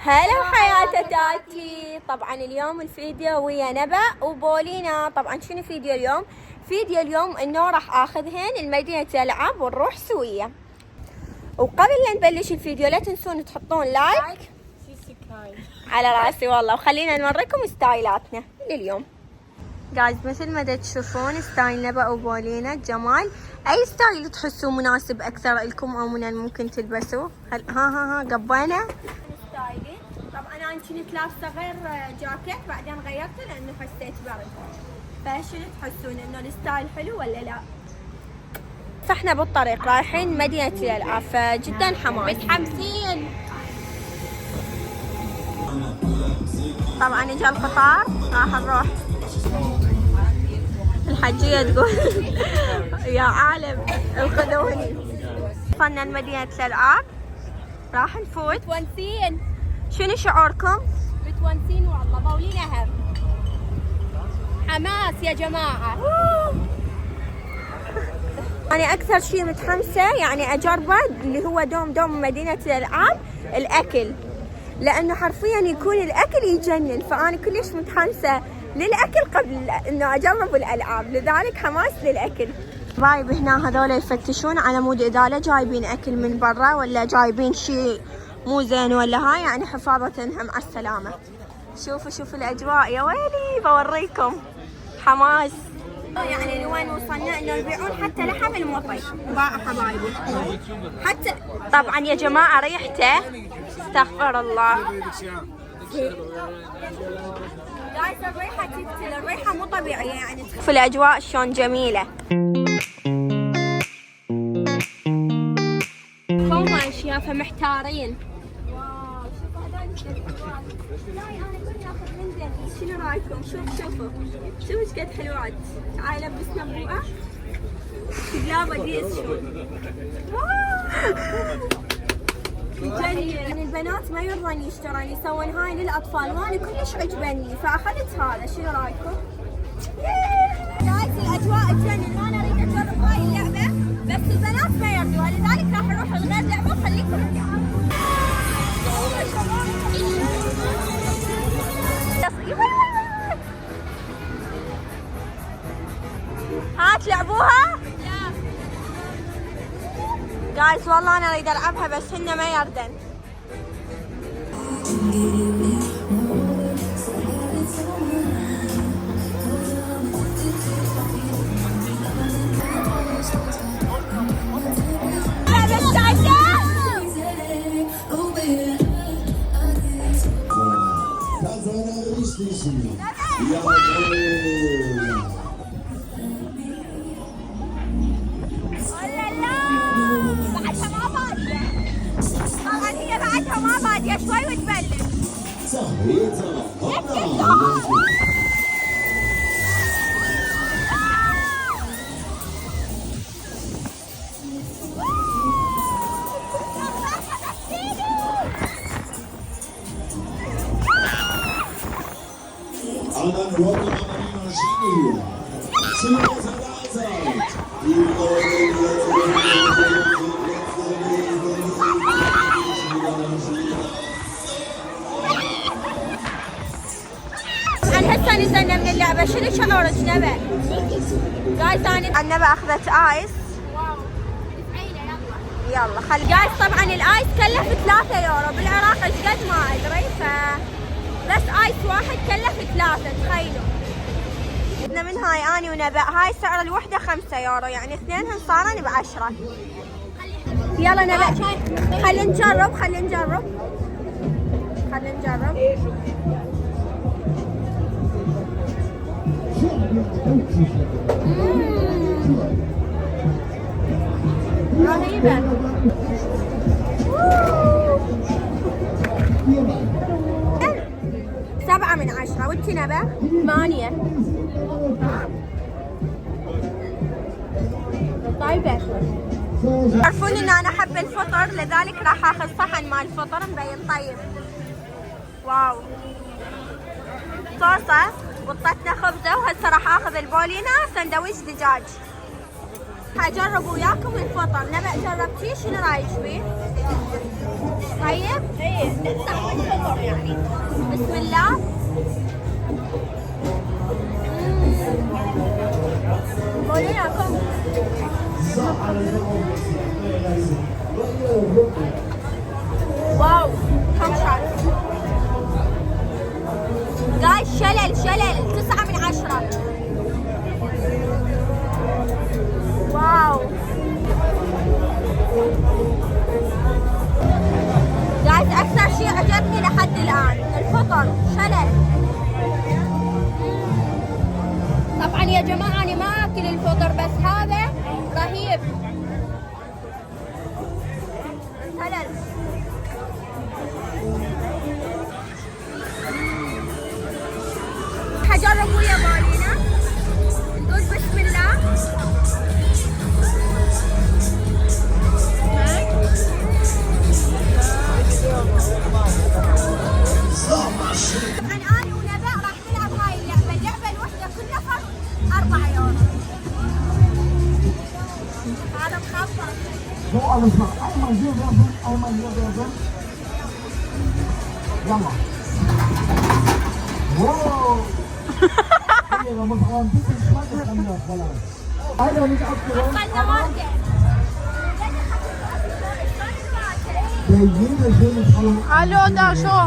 هلا وحياة تاتي. طبعا اليوم الفيديو ويا نبأ وبولينا. طبعا شنو فيديو اليوم؟ فيديو اليوم انه راح اخذهن المدينة الالعاب ونروح سوية. وقبل لا نبلش الفيديو لا تنسون تحطون لايك على راسي والله، وخلينا نوريكم ستايلاتنا لليوم. جايز مثل ما تشوفون ستايل نبأ وبولينا جمال. اي ستايل تحسوا مناسب اكثر لكم او من الممكن تلبسوه. ها قبينا ستايلي. طبعا انا كنت لابسه غير جاكيت بعدين غيرته لانه حسيت برد. فشنو تحسون انه الستايل حلو ولا لا؟ فاحنا بالطريق رايحين مدينة الالعاب فجدا حماس متحمسين. طبعا اجا القطار راح نروح. الحجية تقول يا عالم خذوني. وصلنا لمدينة الالعاب راح نفوت. متونسين. شنو شعوركم؟ متونسين والله باولين اهم. حماس يا جماعة. أنا أكثر شيء متحمسة يعني أجربه اللي هو دوم مدينة الألعاب الأكل، لأنه حرفيا يكون الأكل يجنن، فأنا كلش متحمسة للأكل قبل إنه أجرب الألعاب، لذلك حماس للأكل. بايب هنا هذول يفتشون على مود إذا لا جايبين أكل من برا ولا جايبين شيء مو زين ولا هاي، يعني حفاظة انهم على السلامة. شوفوا الأجواء يا ويلي بوريكم. حماس يعني لوين وصلنا انه يبيعون حتى لحم المطي باع حبايبي حتى. طبعا يا جماعة ريحته استغفر الله. جايز الريحة تقتل، الريحة مو طبيعية يعني. في الأجواء شلون جميلة. هم أشياء فمحتارين. واو شوفوا هذول الحلوات. لا أنا كنت آخذ من ذي. شنو رأيكم؟ شوفوا ايش قد حلوات. تعالي لبسنا بوقة تقلابة ديس شلون. يجنن. يعني البنات ما يرضون يشترون، يسوون هاي للأطفال، وانا كلش عجبني فأخذت هذا. شنو رأيكم؟ جايز الأجواء تجنن وانا أريد أجرب هاي اللعبة، بس البنات ما يرضوا، لذلك راح نروح لغير لعبة وخليكم ها تلعبوها؟ لا جايز والله انا اريد العبها بس هن ما يردن. ما بادية شوي وتبلش. هسه نزلنا من اللعبة. شنو شعورك نبأ؟ جايز انا النبأ اخذت ايس. واو يلا خلي جايز. طبعا الايس كلف 3 يورو، بالعراق ايش قد ما ادري، بس ايس واحد كلف 3. تخيلوا من هاي اني ونبأ هاي سعر الوحدة 5 يورو، يعني اثنينهن صارن ب10. يلا نبأ خلينا نجرب. رهيبة. 7 من 10. وانتي نبأ؟ 8. طيبة. تعرفون ان انا احب الفطر، لذلك راح اخذ صحن مال الفطر مبين طيب. واو صوصة وطتنا خبزة، وهسه راح اخذ البولينا سندويش دجاج. حجرب وياكم الفطر. نبأ جربتيه؟ شنو رايك فيه؟ طيب؟ ايه نفتح الفطر. هذه. بسم الله. بوليناكم. واو كم شات. جايز شلل 9 من 10. واو جايز اكثر شيء عجبني لحد الان الفطر شلل. طبعا يا جماعه انا ما اكل الفطر بس هذا رهيب شلل. حجرب ويا بالينا. نقول بسم الله. طبعا انا ونبأ راح نلعب هاي اللعبة الوحدة كل نفر 4 يورو. هذا مخفض. يلا واو هذا مش أكثر. وصلنا واحدة. الو داشو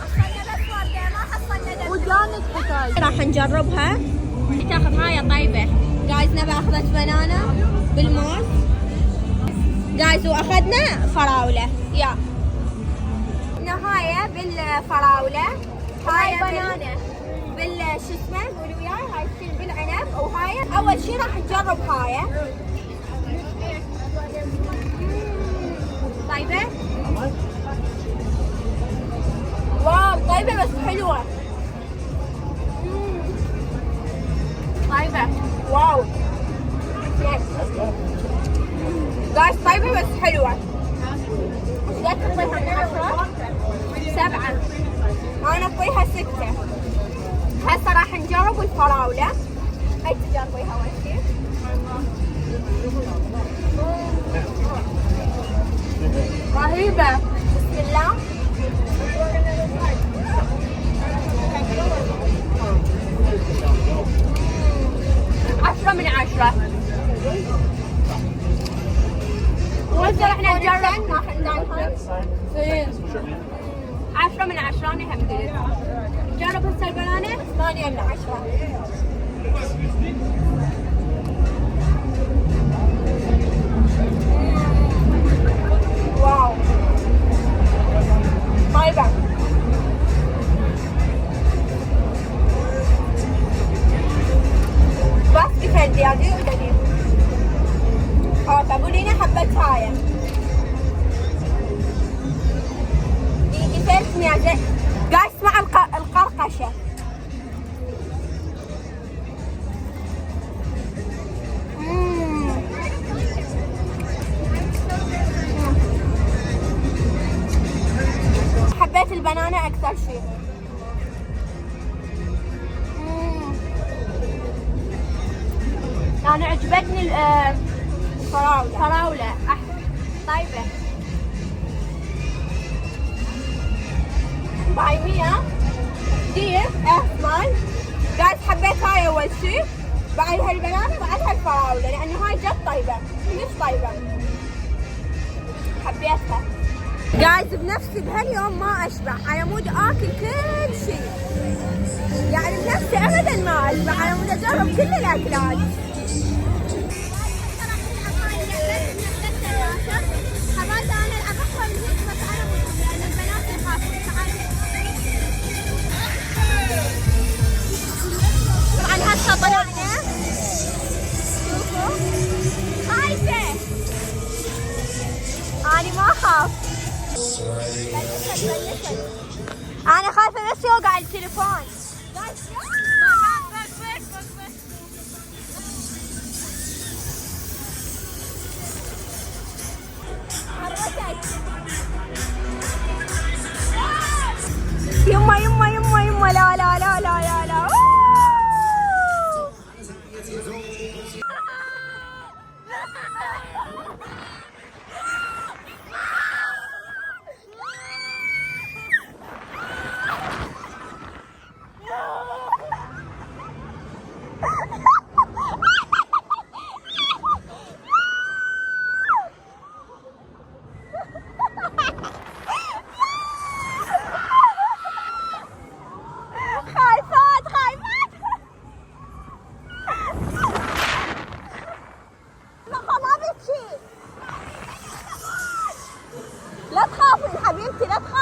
وصلنا بس واحدة ما حصلنا دم. ودانك حكاية. راح نجربها. تاخذ هاي طيبة. جايز نبى اخذت بنانا بالموز. جايز واخذنا فراولة. يا نهاية بالفراولة. هاي بنانا شو اسمه قولوا وياي. هاي الشيء بالعنب. وهاي اول شيء راح نجرب هاي طيبة. واو طيبة بس حلوة. طيبة واو. جايز طيبة بس حلوة. ايش قد تعطيها من 10؟ 7. انا اعطيها 6. هسه راح نجرب الفراولة. هاي تجربيها اول شيء. رهيبة. بسم الله. عشرة من 10. وهسه احنا نجرب ناخذ 10 من 10. انا هم قلت نجرب هسه البنانة 8 من 10. واو طيبة. بس بفندي هذه ودني. طب ولينا حبة هاي. يفلتني يا زين. قاعد اسمع القرقشة. حبيت البنانة أكثر شيء. أنا عجبتني الفراولة. طيبة. بايمية كثير أفضل. قاعد حبيت هاي أول شيء. بعدها البنانة بعدها الفراولة لأنه هاي جد طيبة مش طيبة. حبيتها. جايز بنفسي بهاليوم ما أشبع. على مود آكل كل شيء. يعني بنفسي أبدا ما أشبع. على مود أجرب كل الأكلات. حبيت أنا ألعب أكثر من هيك بس أنا مو لأن البنات يخافون. طبعا هسه طلعنا. شوفوا خايفة. أنا ما أخاف. أنا خايفة بس يوقع التليفون. يما يما يما يما لا لا لا لا لا لا.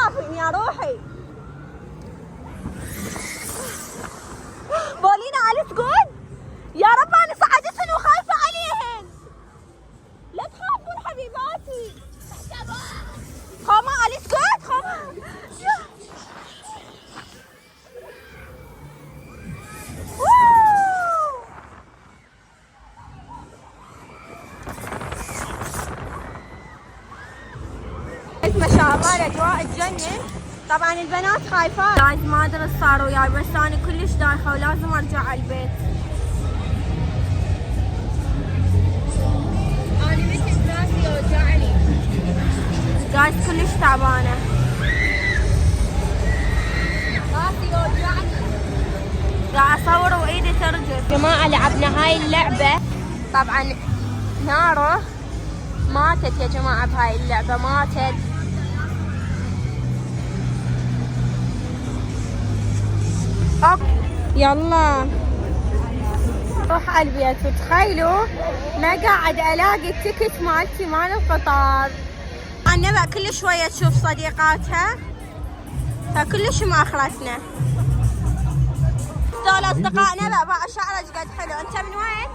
تخافين يا روحي. بولينا على تقول يا رب انا صعدتهن وخايفه عليهن. لا تخافون حبيباتي. خاما علي تقول خاما. ما شاء الله الاجواء تجنن. طبعا البنات خايفات. جايز ما ادري ايش صار وياي، بس انا كلش دايخه ولازم ارجع على البيت. انا مثل راسي يوجعني. جايز كلش تعبانه. راسي يوجعني. راح اصور وايدي ترجف. جماعه لعبنا هاي اللعبه. طبعا ناره ماتت يا جماعه بهاي اللعبه، ماتت. يلا روح على البيت. وتخيلوا ما قاعد الاقي التيكت مالتي مال القطار. النبأ كل شويه تشوف صديقاتها فكلش مأخرتنا. دول اصدقاء نبأ بقى شعرك قد حلو. انت من وين؟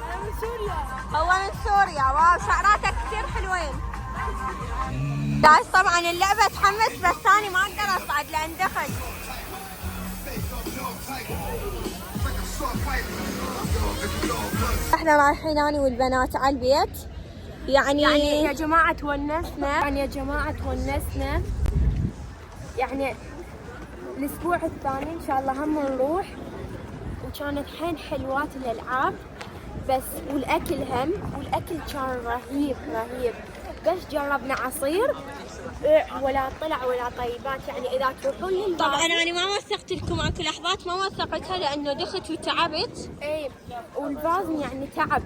انا من سوريا. هو من سوريا. واو شعراتك كثير حلوين. جايز طبعا اللعبه تحمس بس انا ما اقدر اصعد لان دخل. احنا رايحين انا والبنات على البيت. يعني يا جماعة تونسنا. يعني الاسبوع الثاني ان شاء الله هم نروح. وكانت حين حلوات الالعاب بس، والاكل والاكل كان رهيب. بس جربنا عصير ولا طلع ولا طيبات. يعني اذا تروحون للباب. طبعا انا ما وثقت لكم اكو لحظات ما وثقتها لانه دخت وتعبت. اي والبازم يعني تعب.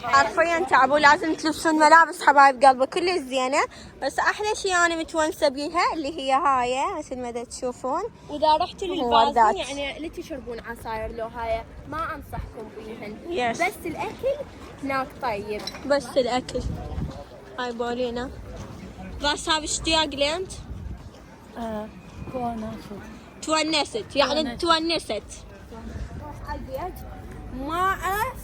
حرفيا تعب. ولازم تلبسون ملابس حبايب قلبي كلش زينه. بس احلى شيء انا متونسه بيها اللي هي هاي مثل ما تشوفون. واذا رحتوا للبازم يعني لا تشربون عصاير لو هاي ما انصحكم بيهن. بس الاكل هناك طيب. بس الاكل. هاي بولينا بس هذا اشتياق لي انت؟ تونست يعني تونست. على البيت ما اعرف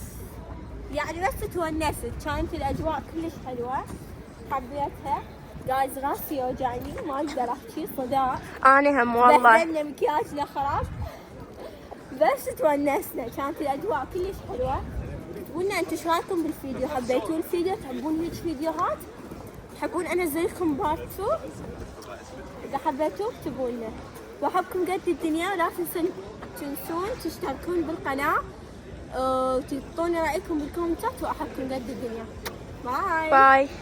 يعني بس تونست. كانت الاجواء كلش حلوه حبيتها. جايز راسي يوجعني ما اقدر احكي صداع. انا هم والله بهدلنا مكياجنا خراب بس تونسنا. كانت الاجواء كلش حلوه. قلنا انتم ايش رايكم بالفيديو؟ حبيتوا الفيديو؟ تحبون هيك فيديوهات؟ تحبون انزل لكم بارت 2؟ اذا حبيتوا اكتبوا لنا. واحبكم قد الدنيا. ولا تنسون تشتركون بالقناه وتعطونا رايكم بالكومنتات. واحبكم قد الدنيا. باي.